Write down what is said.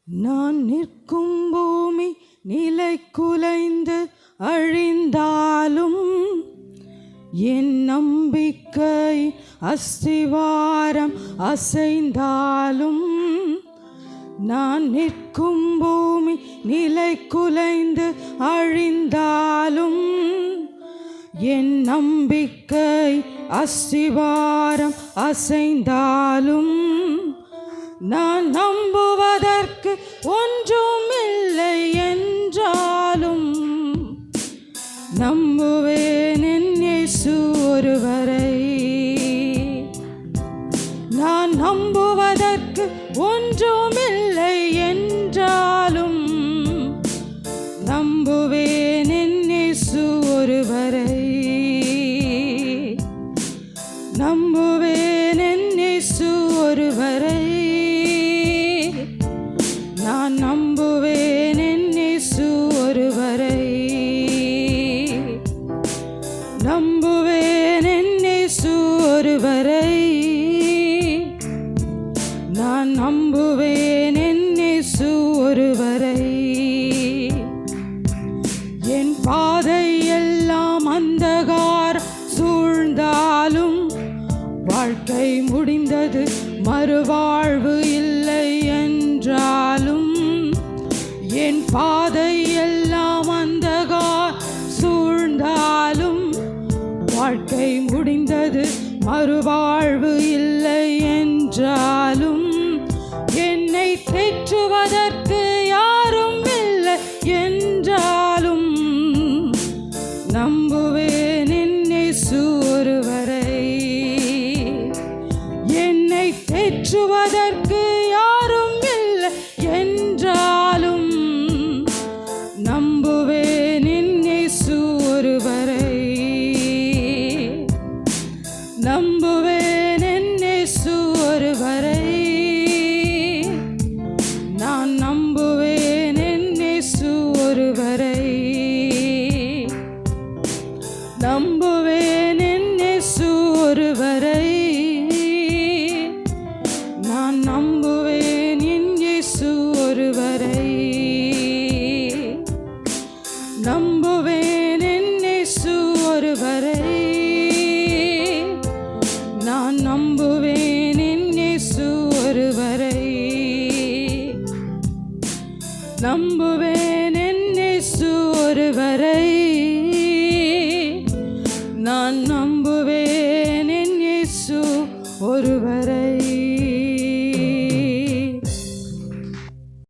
நான் நிற்கும் பூமி நிலை குலைந்து அழிந்தாலும் என் நம்பிக்கை அஸ்திவாரம் அசைந்தாலும் நான் நிற்கும் பூமி நிலை குலைந்து அழிந்தாலும் என் நம்பிக்கை அஸ்திவாரம் அசைந்தாலும் நான் நம்புவதற்கு ஒன்றுமில்லை என்றாலும் நம்புவேன் என் இயேசு ஒருவரை. நான் நம்புவதற்கு ஒன்றுமில்லை என்றாலும் நம்புவேன் என் இயேசு ஒருவரை. நம்புவேன் என் இயேசு ஒருவரை. நான் நம்புவேன் என் இயேசு ஒருவரை. நம்புவேன் என் இயேசு ஒருவரை. நான் நம்புவேன் என் இயேசு ஒருவரை. என் பாதை எல்லாம் அந்தகாரம் சூழ்ந்தாலும் வாழ்க்கை முடிந்தது மறுவாழ்வு இல்லை என்றாலும் என் பாதை எல்லாம் அந்தகாரம் சூழ்ந்தாலும் வாழ்க்கை முடிந்தது மறுவாழ்வு இல்லை என்றாலும் என்னை தேற்றுவதற்கு யாரும் இல்லை என்றாலும் நம்புவேன் என் இயேசு ஒருவரை. என்னை தேற்றுவதற்கு யாரும் இல்லை என்றாலும் நம்புவேன் என் இயேசு ஒருவரை. நம்புவேன் என் இயேசு ஒருவரை. நான் நம்புவேன் என் இயேசு ஒருவரை. நம்புவேன் என் இயேசு ஒருவரை. நான் நம்புவேன் என் இயேசு ஒருவரை. நம்புவேன் என் இயேசு ஒருவரை. நான் நம்புவேன் என் இயேசு ஒருவரை. நம்பு